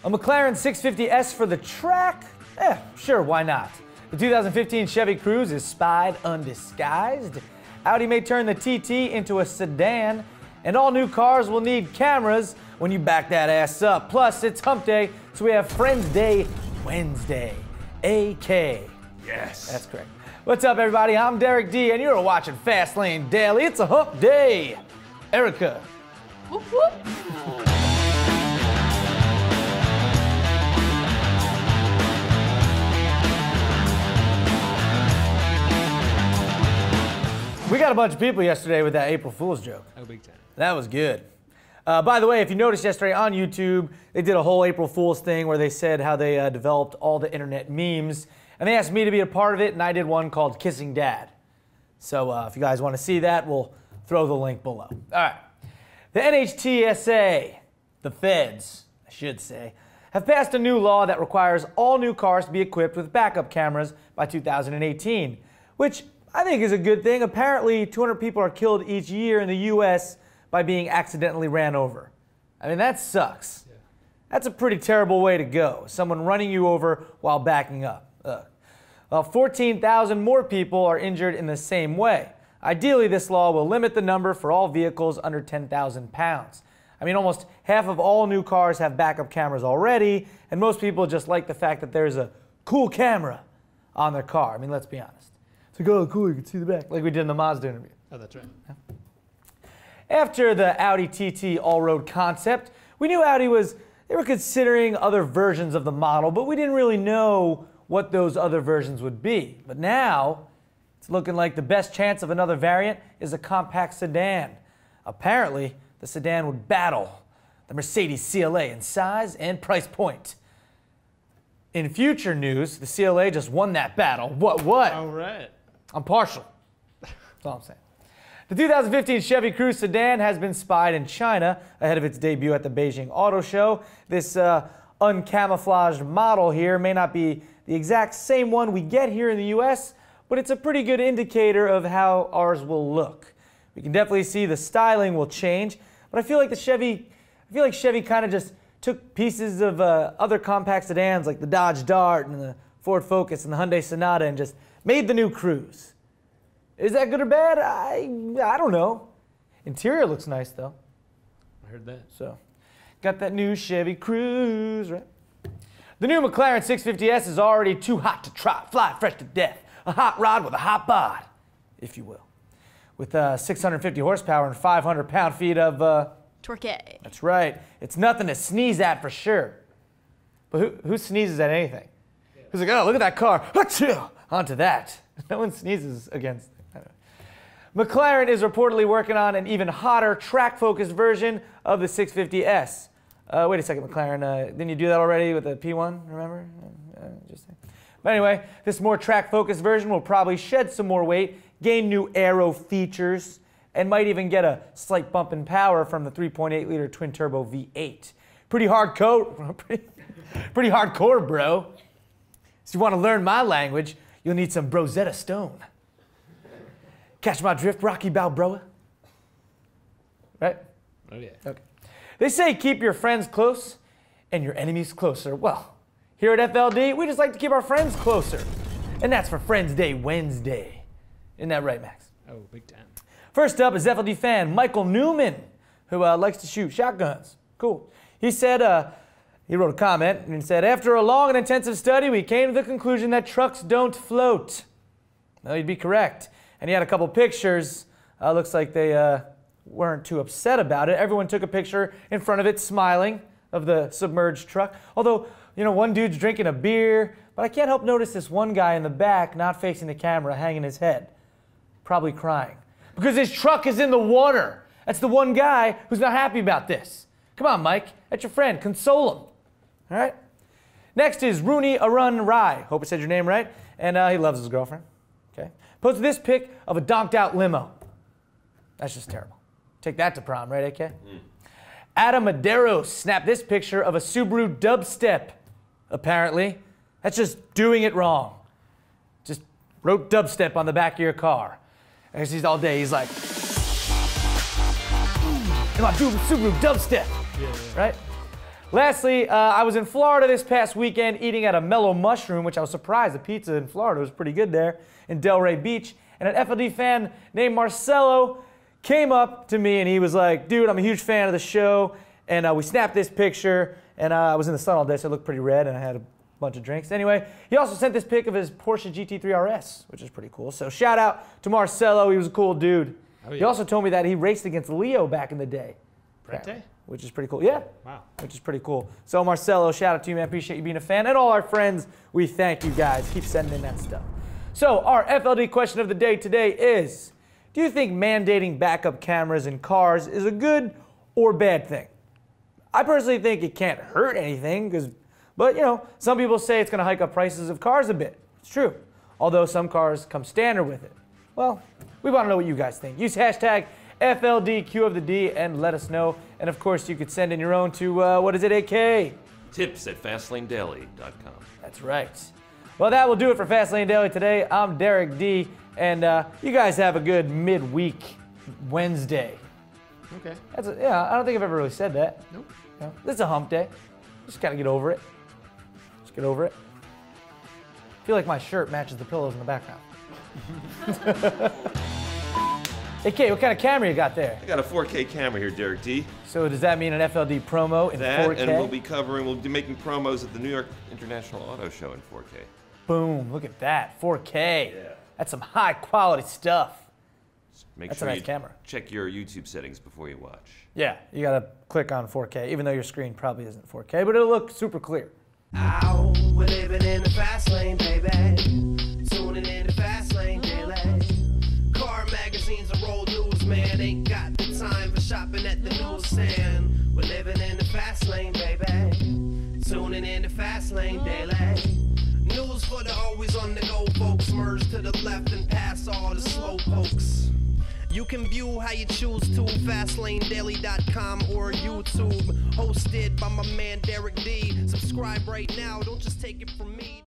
A McLaren 650S for the track? Sure, why not? The 2015 Chevy Cruze is spied undisguised. Audi may turn the TT into a sedan, and all new cars will need cameras when you back that ass up. Plus, it's hump day, so we have Friendsday Wednesday. AK. Yes. That's correct. What's up, everybody? I'm Derek D, and you're watching Fast Lane Daily. It's a hump day. Erica. Whoop, whoop. We got a bunch of people yesterday with that April Fool's joke. Oh, big time. That was good. By the way, if you noticed yesterday on YouTube, they did a whole April Fool's thing where they said how they developed all the internet memes. And they asked me to be a part of it, and I did one called Kissing Dad. So if you guys want to see that, we'll throw the link below. All right. The NHTSA, the feds, I should say, have passed a new law that requires all new cars to be equipped with backup cameras by 2018, which I think is a good thing. Apparently, 200 people are killed each year in the U.S. by being accidentally ran over. I mean, that sucks. Yeah. That's a pretty terrible way to go. Someone running you over while backing up. 14,000 more people are injured in the same way. Ideally, this law will limit the number for all vehicles under 10,000 pounds. I mean, almost half of all new cars have backup cameras already, and most people just like the fact that there's a cool camera on their car. I mean, let's be honest. It's like, oh, cool, you can see the back, like we did in the Mazda interview. Oh, that's right. Yeah. After the Audi TT all-road concept, we knew Audi they were considering other versions of the model, but we didn't really know what those other versions would be. But now, it's looking like the best chance of another variant is a compact sedan. Apparently, the sedan would battle the Mercedes CLA in size and price point. In future news, the CLA just won that battle. What? All right. I'm partial. That's all I'm saying. The 2015 Chevy Cruze sedan has been spied in China ahead of its debut at the Beijing Auto Show. This uncamouflaged model here may not be the exact same one we get here in the US, but it's a pretty good indicator of how ours will look. We can definitely see the styling will change, but I feel like Chevy kind of just took pieces of other compact sedans like the Dodge Dart and the Ford Focus and the Hyundai Sonata and just made the new Cruze. Is that good or bad? I don't know. Interior looks nice though. I heard that. So, got that new Chevy Cruze, right? The new McLaren 650S is already too hot to trot, fly fresh to death. A hot rod with a hot bod, if you will. With 650 horsepower and 500 pound-feet of torque. That's right. It's nothing to sneeze at for sure. But who sneezes at anything? Yeah. Who's like, oh, look at that car. Achoo! Onto that. No one sneezes against it. McLaren is reportedly working on an even hotter track-focused version of the 650S. Wait a second, McLaren. Didn't you do that already with the P1, remember? Just saying. But anyway, this more track-focused version will probably shed some more weight, gain new aero features, and might even get a slight bump in power from the 3.8-liter twin-turbo V8. Pretty hardcore, pretty hardcore, bro. So you want to learn my language, you'll need some Rosetta Stone. Catch my drift, Rocky Balboa? Right? Oh, yeah. Okay. They say keep your friends close and your enemies closer. Well, here at FLD, we just like to keep our friends closer. And that's for Friendsday Wednesday. Isn't that right, Max? Oh, big time. First up is FLD fan Michael Newman, who likes to shoot shotguns. Cool. He said, he wrote a comment and he said, after a long and intensive study, we came to the conclusion that trucks don't float. Well, you'd be correct. And he had a couple pictures. Looks like they weren't too upset about it. Everyone took a picture in front of it, smiling, of the submerged truck. Although, you know, one dude's drinking a beer, but I can't help notice this one guy in the back, not facing the camera, hanging his head, probably crying. Because his truck is in the water. That's the one guy who's not happy about this. Come on, Mike. That's your friend. Console him. All right? Next is Rooney Arun Rai. Hope I said your name right. And he loves his girlfriend. Okay. Posted this pic of a donked out limo. That's just terrible. Take that to prom, right, AK? Adam Madero snapped this picture of a Subaru dubstep, apparently. That's just doing it wrong. Just wrote dubstep on the back of your car. And he's all day, he's like, my Subaru dubstep, right? Lastly, I was in Florida this past weekend eating at a Mellow Mushroom, which I was surprised the pizza in Florida was pretty good there, in Delray Beach. And an FLD fan named Marcelo came up to me and he was like, dude, I'm a huge fan of the show. And we snapped this picture, and I was in the sun all day, so it looked pretty red, and I had a bunch of drinks. Anyway, he also sent this pic of his Porsche GT3 RS, which is pretty cool. So shout out to Marcelo. He was a cool dude. Oh, yeah. He also told me that he raced against Leo back in the day. Which is pretty cool. Yeah. Wow. Which is pretty cool. So Marcelo, shout out to you, man. Appreciate you being a fan. And all our friends, we thank you guys. Keep sending in that stuff. So our FLD question of the day today is, do you think mandating backup cameras in cars is a good or bad thing? I personally think it can't hurt anything, but you know, some people say it's going to hike up prices of cars a bit. It's true. Although some cars come standard with it. Well, we want to know what you guys think. Use hashtag FLDQ of the D and let us know. And of course, you could send in your own to, what is it, AK? Tips at FastLaneDaily.com. That's right. Well, that will do it for Fastlane Daily today. I'm Derek D, and you guys have a good midweek Wednesday. Okay. Yeah, I don't think I've ever really said that. Nope. No, this is a hump day. Just gotta get over it. Just get over it. I feel like my shirt matches the pillows in the background. AK, what kind of camera you got there? I got a 4K camera here, Derek D. So does that mean an FLD promo in 4K? And we'll be making promos at the New York International Auto Show in 4K. Boom, look at that, 4K. Yeah. That's some high quality stuff. That's a nice camera. Check your YouTube settings before you watch. Yeah, you gotta click on 4K, even though your screen probably isn't 4K, but it'll look super clear. Ow, we're living in the fast lane, baby. Tuning in the fast lane daily. Car magazines and road news, man. Ain't got the time for shopping at the newsstand. We're living in the fast lane, baby. Tuning in the fast lane daily. News for the always on the go folks. Merge to the left and pass all the slow pokes. You can view how you choose to, FastLaneDaily.com or YouTube. Hosted by my man Derek D. Subscribe right now, don't just take it from me.